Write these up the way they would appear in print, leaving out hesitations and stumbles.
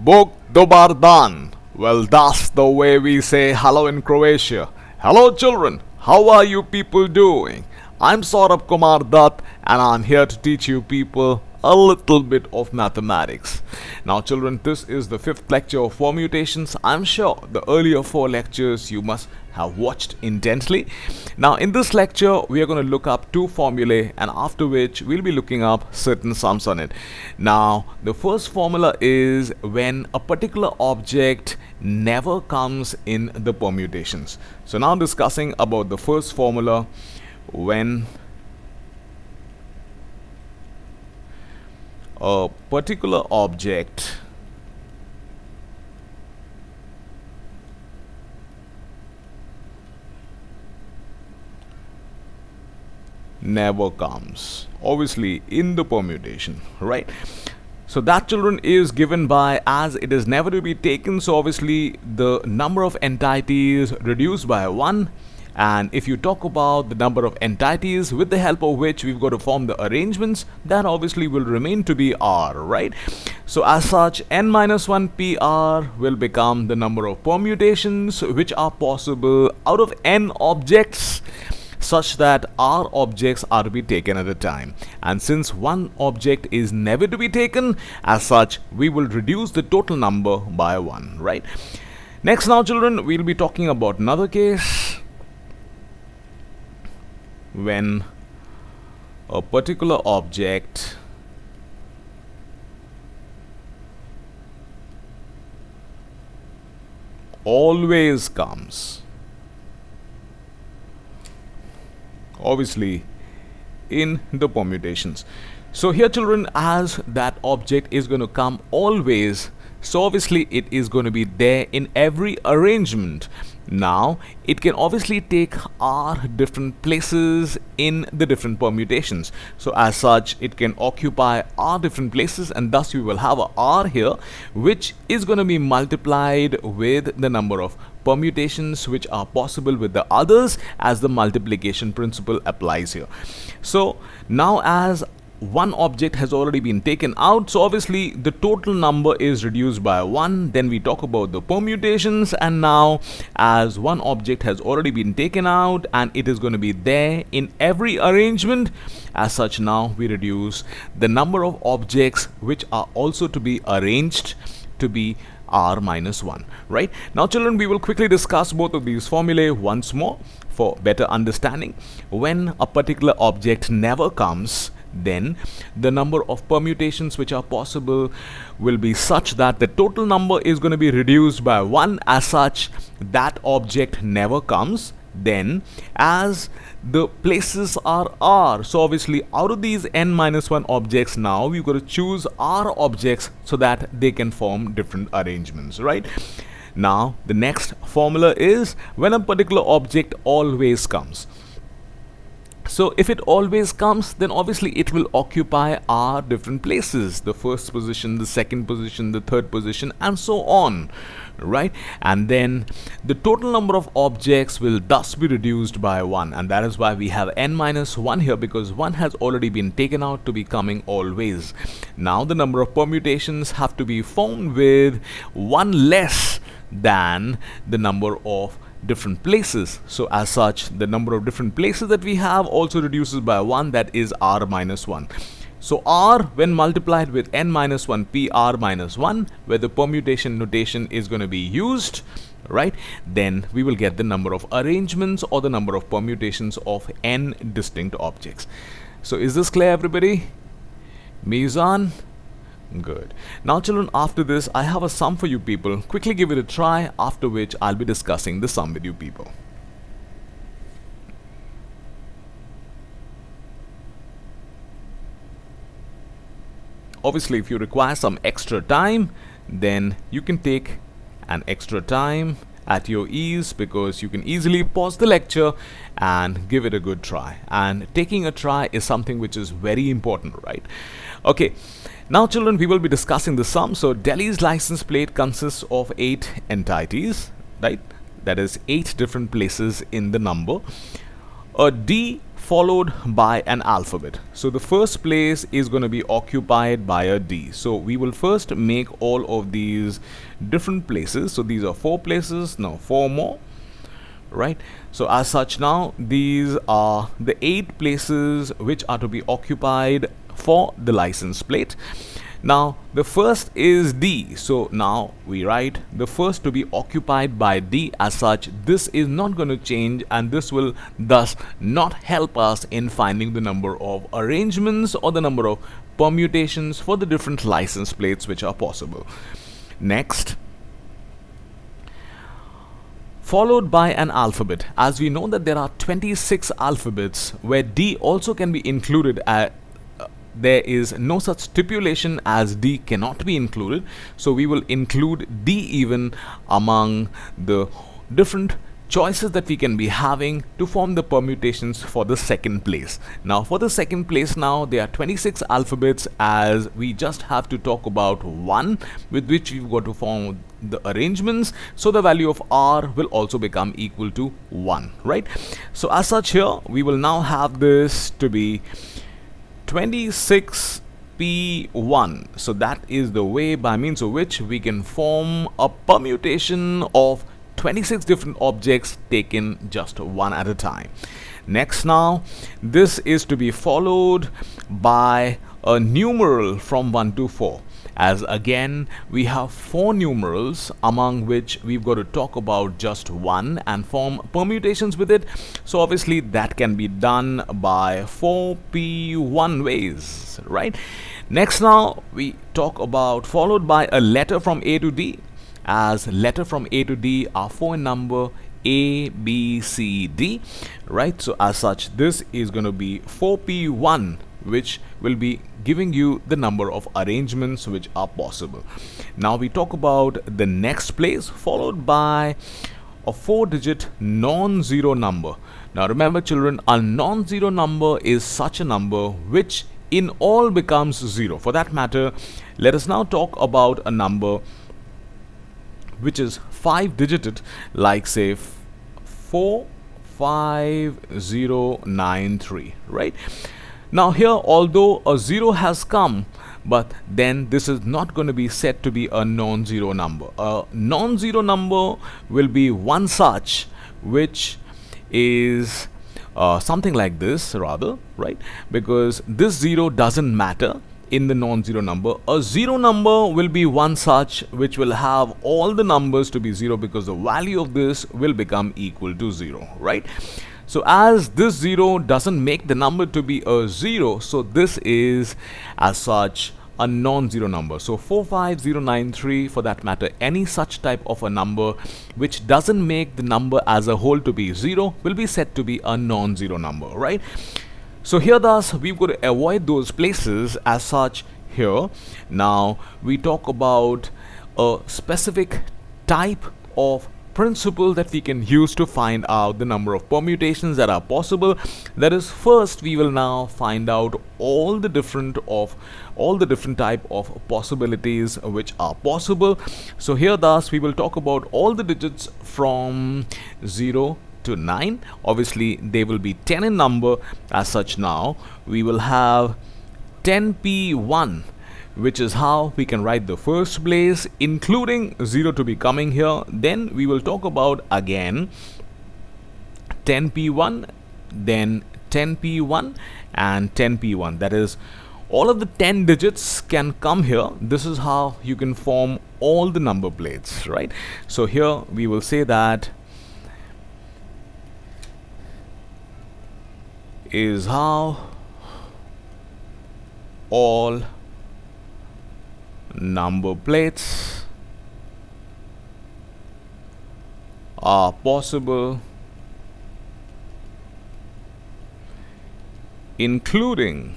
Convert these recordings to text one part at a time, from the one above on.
Bog dobar dan. Well, that's the way we say hello in Croatia. Hello, children. How are you people doing? I'm Saurabhkumardutt, and I'm here to teach you people a little bit of mathematics. Now, children, this is the fifth lecture of permutations. I'm sure the earlier four lectures you must have watched intently. Now, in this lecture, we are going to look up two formulae, and after which we'll be looking up certain sums on it. Now, the first formula is when a particular object never comes in the permutations. So now discussing about the first formula, when a particular object never comes, obviously in the permutation, right? So that, children, is given by, as it is never to be taken, so obviously the number of entities reduced by 1. And if you talk about the number of entities with the help of which we've got to form the arrangements, that obviously will remain to be R, right? So as such, n minus 1 PR will become the number of permutations which are possible out of n objects, such that R objects are to be taken at a time. And since one object is never to be taken, as such, we will reduce the total number by 1, right? Next, now, children, we'll be talking about another case when a particular object always comes, obviously in the permutations. So here, children, as that object is going to come always, so obviously it is going to be there in every arrangement. Now it can obviously take R different places in the different permutations. So as such, it can occupy R different places, and thus we will have a R here, which is going to be multiplied with the number of permutations which are possible with the others, as the multiplication principle applies here. So now, as one object has already been taken out, so obviously the total number is reduced by 1. Then we talk about the permutations, and now as one object has already been taken out and it is going to be there in every arrangement, as such, now we reduce the number of objects which are also to be arranged to be R minus 1, right? Now, children, we will quickly discuss both of these formulae once more for better understanding. When a particular object never comes, then the number of permutations which are possible will be such that the total number is going to be reduced by 1. As such, that object never comes. Then, as the places are R, so obviously out of these n minus 1 objects, now we've got to choose R objects so that they can form different arrangements, right? Now the next formula is when a particular object always comes. So if it always comes, then obviously it will occupy R different places, the first position, the second position, the third position, and so on, right? And then the total number of objects will thus be reduced by 1, and that is why we have n minus 1 here, because 1 has already been taken out to be coming always. Now the number of permutations have to be formed with 1 less than the number of different places. So as such, the number of different places that we have also reduces by 1, that is R minus 1. So R, when multiplied with n minus 1 PR minus 1, where the permutation notation is going to be used, right, then we will get the number of arrangements or the number of permutations of n distinct objects. So is this clear, everybody? Mizan? Good. Now, children, after this I have a sum for you people. Quickly give it a try, after which I'll be discussing the sum with you people. Obviously, if you require some extra time, then you can take an extra time at your ease, because you can easily pause the lecture and give it a good try. And taking a try is something which is very important, right? Okay. Now, children, we will be discussing the sum. So Delhi's license plate consists of 8 entities, right? That is 8 different places in the number. A D followed by an alphabet. So the first place is going to be occupied by a D. So we will first make all of these different places. So these are 4 places, now 4 more, right? So as such, now these are the 8 places which are to be occupied for the license plate. Now the first is D, so now we write the first to be occupied by D. As such, this is not going to change, and this will thus not help us in finding the number of arrangements or the number of permutations for the different license plates which are possible. Next, followed by an alphabet. As we know that there are 26 alphabets where D also can be included. There is no such stipulation as D cannot be included, so we will include D even among the different choices that we can be having to form the permutations for the second place. Now for the second place, now there are 26 alphabets, as we just have to talk about one with which we've got to form the arrangements, so the value of R will also become equal to 1, right? So as such, here we will now have this to be 26P1. So that is the way by means of which we can form a permutation of 26 different objects taken just one at a time. Next, now this is to be followed by a numeral from 1 to 4, as again we have 4 numerals among which we've got to talk about just one and form permutations with it. So obviously that can be done by 4P1 ways, right? Next, now we talk about followed by a letter from A to D, as letter from A to D are 4 in number, A, B, C, D, right? So as such, this is going to be 4P1, which will be giving you the number of arrangements which are possible. Now we talk about the next place, followed by a 4-digit non-zero number. Now remember children, a non-zero number is such a number which in all becomes 0. For that matter, let us now talk about a number which is 5-digited, like say 45093, right? Now here, although a 0 has come, but then this is not going to be said to be a non-zero number. A non-zero number will be one such which is something like this rather, right? Because this 0 doesn't matter in the non-zero number. A 0 number will be one such which will have all the numbers to be 0, because the value of this will become equal to 0, right? So as this 0 doesn't make the number to be a 0, so this is as such a non-zero number. So 45093, for that matter, any such type of a number which doesn't make the number as a whole to be 0 will be said to be a non-zero number, right? So here thus we've got to avoid those places as such here. Now we talk about a specific type of principle that we can use to find out the number of permutations that are possible. That is, first we will now find out all the different type of possibilities which are possible. So here thus we will talk about all the digits from 0 to 9. Obviously they will be 10 in number. As such, now we will have 10P1, which is how we can write the first place, including 0 to be coming here. Then we will talk about again 10P1, then 10P1 and 10P1. That is, all of the 10 digits can come here. This is how you can form all the number plates, right? So here we will say that is how all number plates are possible, including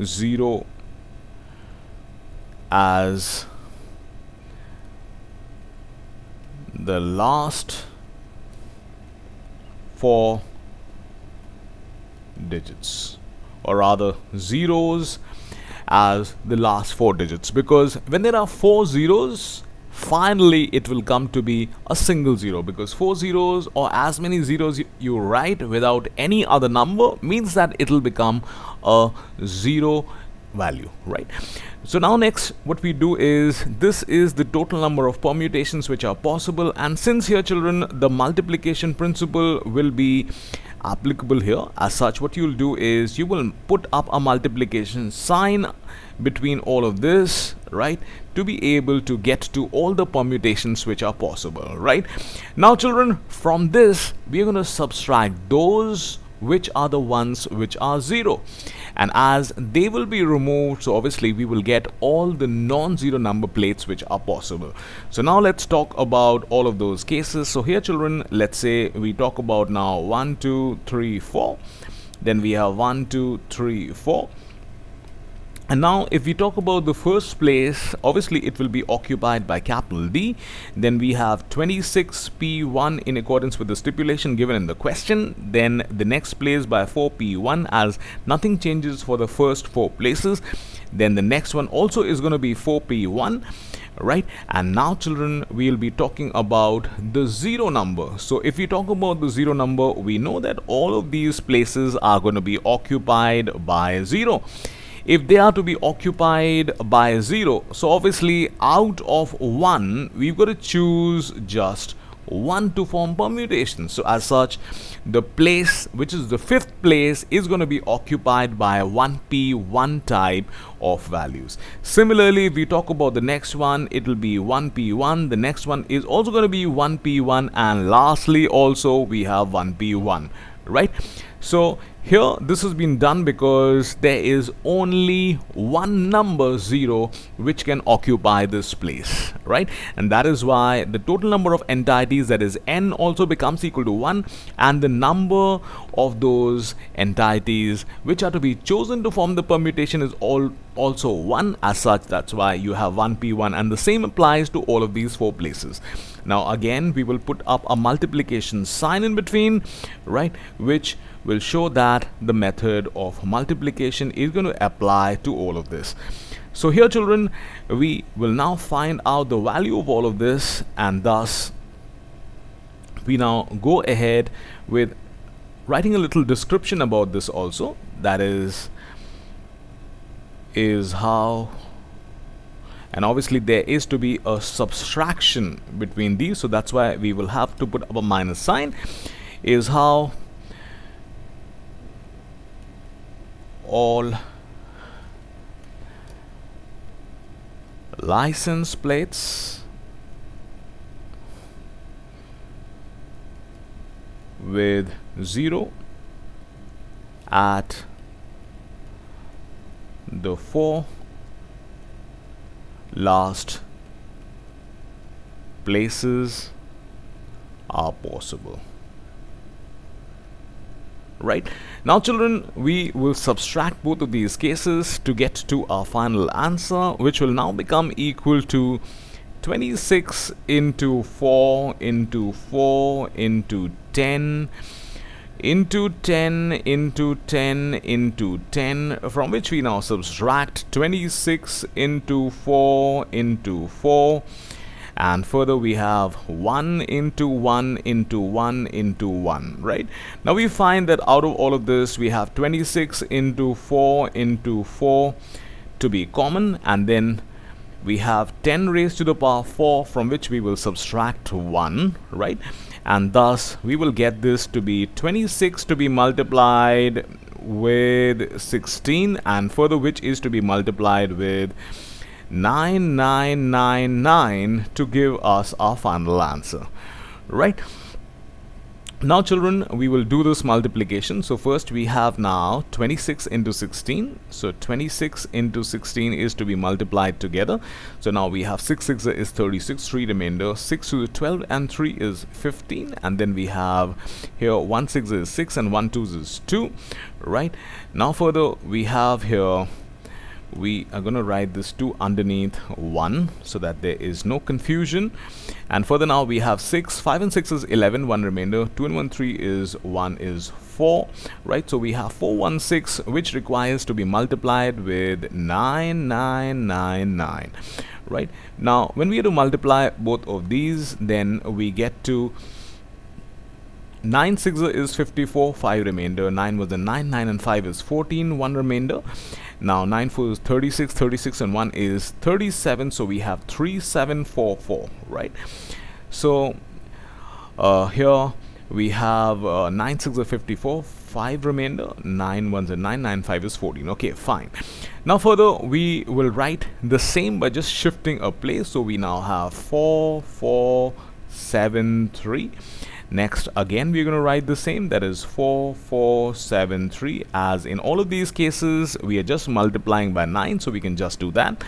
0 as the last 4 digits, or rather zeros as the last 4 digits, because when there are 4 zeros, finally it will come to be a single zero, because 4 zeros or as many zeros you write without any other number means that it will become a zero value, right? So now next what we do is, this is the total number of permutations which are possible, and since here children the multiplication principle will be applicable here, as such what you'll do is you will put up a multiplication sign between all of this, right, to be able to get to all the permutations which are possible, right? Now children, from this we are going to subtract those which are the ones which are 0, and as they will be removed, so obviously we will get all the non-zero number plates which are possible. So now let's talk about all of those cases. So here children, let's say we talk about now 1 2 3 4, then we have 1 2 3 4. And now if we talk about the first place, obviously it will be occupied by capital D. Then we have 26P1 in accordance with the stipulation given in the question. Then the next place by 4P1, as nothing changes for the first 4 places. Then the next one also is going to be 4P1, right? And now children, we'll be talking about the 0 number. So if we talk about the 0 number, we know that all of these places are going to be occupied by 0. If they are to be occupied by 0, so obviously out of 1 we've got to choose just 1 to form permutation. So as such, the place which is the 5th place is going to be occupied by 1p1 type of values. Similarly, if we talk about the next one, it will be 1p1. The next one is also going to be 1p1, and lastly also we have 1p1, right? So here this has been done because there is only one number 0 which can occupy this place, right? And that is why the total number of entities, that is n, also becomes equal to 1, and the number of those entities which are to be chosen to form the permutation is also 1. As such, that's why you have 1p1, and the same applies to all of these 4 places. Now again we will put up a multiplication sign in between, right, which will show that the method of multiplication is going to apply to all of this. So here children, we will now find out the value of all of this, and thus we now go ahead with writing a little description about this also. That is how, and obviously there is to be a subtraction between these, so that's why we will have to put up a minus sign. Is how all license plates with 0 at the 4 last places are possible. Right now children, we will subtract both of these cases to get to our final answer, which will now become equal to 26 into 4 into 4 into 10 into 10 into 10 into 10, from which we now subtract 26 into 4 into 4, and further we have 1 into 1 into 1 into 1, right? Now we find that out of all of this we have 26 into 4 into 4 to be common, and then we have 10 raised to the power 4, from which we will subtract 1, right? And thus we will get this to be 26 to be multiplied with 16, and further which is to be multiplied with 9999 to give us our final answer, right? Now children, we will do this multiplication. So first we have now 26 into 16. So 26 into 16 is to be multiplied together. So now we have 6 6 is 36, 3 remainder, 6 to the 12 and 3 is 15, and then we have here 1 6 is 6 and 1 2 is 2, right? Now further we have here, we are going to write this 2 underneath 1 so that there is no confusion. And further now we have 6, 5 and 6 is 11, 1 remainder, 2 and 1 3 is 1 is 4, right? So we have 416, which requires to be multiplied with 9999, right? Now when we have to multiply both of these, then we get to 9 6 is 54, 5 remainder, 9 was a 9, 9 and 5 is 14, 1 remainder. Now 9 4 is 36, 36 and 1 is 37, so we have 3744, right? So here we have 9 6 is 54, 5 remainder, 9 1 is 9, 9 5 is 14. Okay, fine. Now further we will write the same by just shifting a place. So we now have 4 4 7 3. Next again we're going to write the same, that is 4 4 7 3. As in all of these cases we are just multiplying by 9, so we can just do that.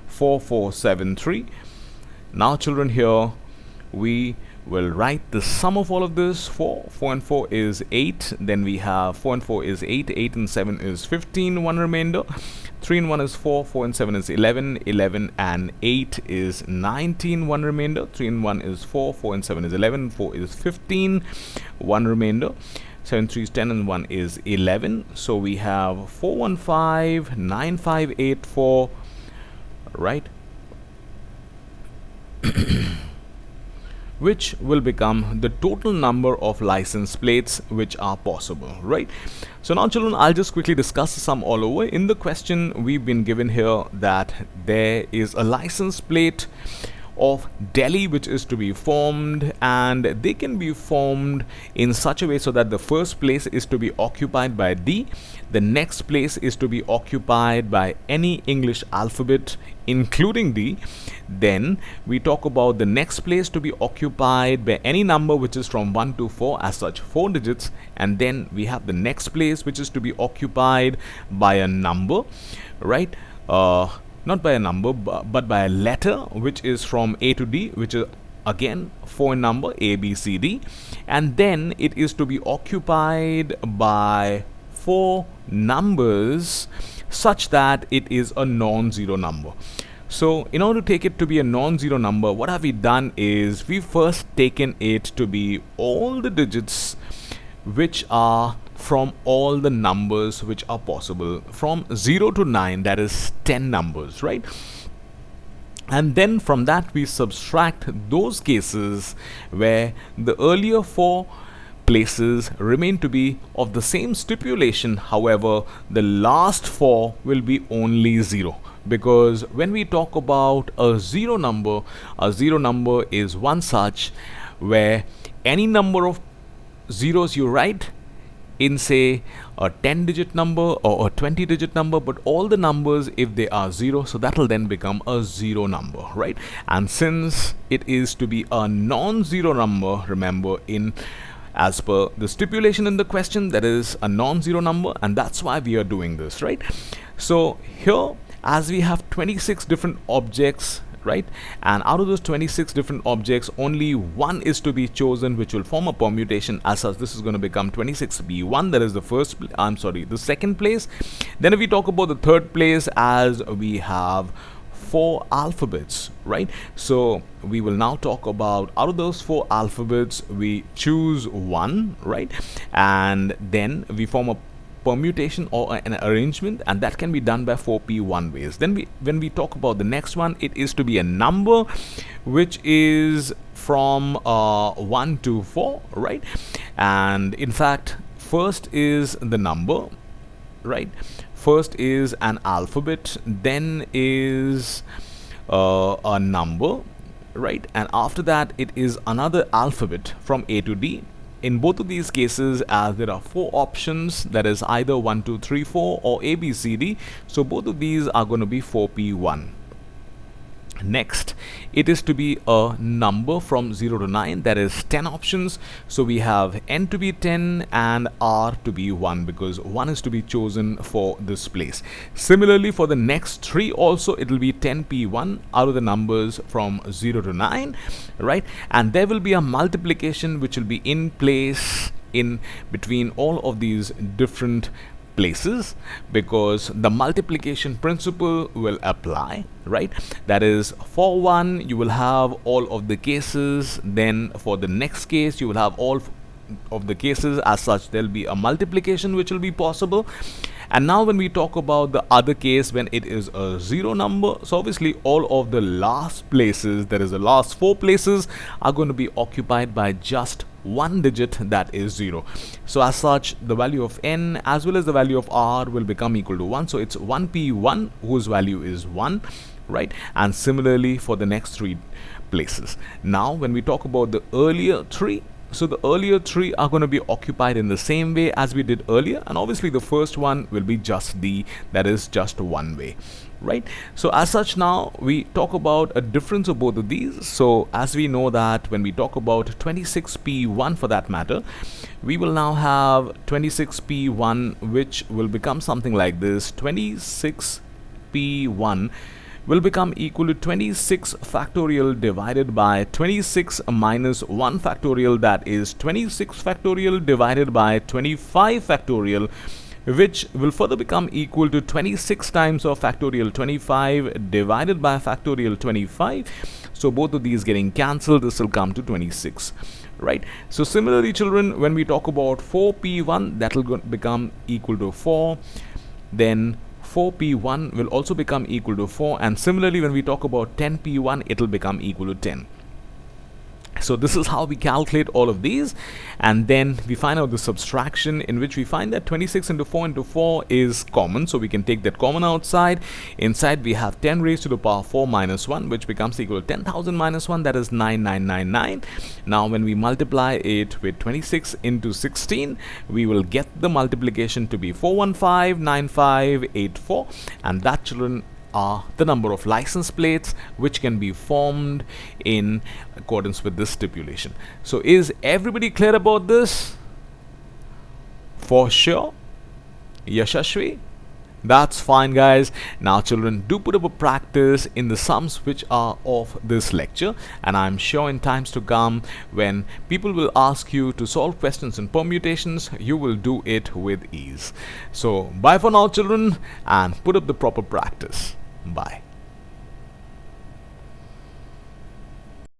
4 4 7 3. Now children, here we will write the sum of all of this. 4 and 4 is 8, then we have 4 and 4 is 8, 8 and 7 is 15, 1 remainder. 3 and 1 is 4, 4 and 7 is 11, 11 and 8 is 19, 1 remainder. 3 and 1 is 4, 4 and 7 is 11, 4 is 15, 1 remainder. 7 3 is 10 and 1 is 11. So we have 415 9584, right? Which will become the total number of license plates which are possible, right? So now children, I'll just quickly discuss the sum all over. In the question we've been given here that there is a license plate of Delhi which is to be formed, and they can be formed in such a way so that the first place is to be occupied by D, the next place is to be occupied by any English alphabet including D, then we talk about the next place to be occupied by any number which is from 1 to 4, as such 4 digits, and then we have the next place which is to be occupied by a number, right? Not by a number but by a letter which is from A to D, which is again 4 in number, A B C D, and then it is to be occupied by 4 numbers such that it is a non-zero number. So in order to take it to be a non-zero number, what have we done is we've first taken it to be all the digits which are from all the numbers which are possible from 0 to 9, that is 10 numbers, right? And then from that we subtract those cases where the earlier 4 places remain to be of the same stipulation. However, the last 4 will be only 0, because when we talk about a zero number is one such where any number of zeros you write in, say, a 10-digit number or a 20-digit number, but all the numbers, if they are 0, so that will then become a zero number, right? And since it is to be a non-zero number, remember, in as per the stipulation in the question, that is a non-zero number, and that's why we are doing this, right? So here, as we have 26 different objects, right, and out of those 26 different objects only one is to be chosen which will form a permutation. As such, this is going to become 26B1, that is the second place. Then if we talk about the third place, as we have 4 alphabets, right? So we will now talk about, out of those 4 alphabets we choose one, right, and then we form a permutation or an arrangement, and that can be done by 4P1 ways. Then when we talk about the next one, it is to be a number which is from 1 to 4, right? And in fact, first is the number, right? First is an alphabet, then is a number, right? And after that it is another alphabet from A to D. In both of these cases, as there are 4 options, that is either 1 2 3 4 or A B C D, so both of these are going to be 4P1. Next, it is to be a number from 0 to 9, that is 10 options. So we have N to be 10 and R to be 1, because 1 is to be chosen for this place. Similarly, for the next 3 also, it will be 10P1 out of the numbers from 0 to 9, right? And there will be a multiplication which will be in place in between all of these different places, because the multiplication principle will apply, right? That is, for 1 you will have all of the cases, then for the next case you will have all of the cases. As such, there will be a multiplication which will be possible, And now when we talk about the other case, when it is a zero number, so obviously all of the last places, that is the last 4 places, are going to be occupied by just one digit, that is 0. So as such, the value of n as well as the value of r will become equal to 1. So it's 1p1 whose value is 1, right? And similarly for the next 3 places. Now when we talk about the earlier 3, so the earlier 3 are going to be occupied in the same way as we did earlier, and obviously the first one will be just d, that is just one way, right? So as such, now we talk about a difference of both of these. So as we know that when we talk about 26p1 for that matter, we will now have 26p1, which will become something like this. 26p1 will become equal to 26 factorial divided by 26 minus 1 factorial, that is 26 factorial divided by 25 factorial, which will further become equal to 26 times of factorial 25 divided by factorial 25. So both of these getting cancelled, this will come to 26, right? So similarly, children, when we talk about 4p1, that will become equal to 4. Then 4p1 will also become equal to 4, and similarly when we talk about 10p1, it will become equal to 10. So this is how we calculate all of these, and then we find out the subtraction, in which we find that 26 into 4 into 4 is common, so we can take that common outside. Inside we have 10 raised to the power 4 minus 1, which becomes equal to 10,000 minus 1, that is 9999. Now when we multiply it with 26 into 16, we will get the multiplication to be 4159584, and that, children, are the number of license plates which can be formed in accordance with this stipulation. So is everybody clear about this? For sure? Yashashvi? That's fine, guys. Now children, do put up a practice in the sums which are of this lecture, and I'm sure in times to come, when people will ask you to solve questions in permutations, you will do it with ease. So bye for now, children, and put up the proper practice. Bye.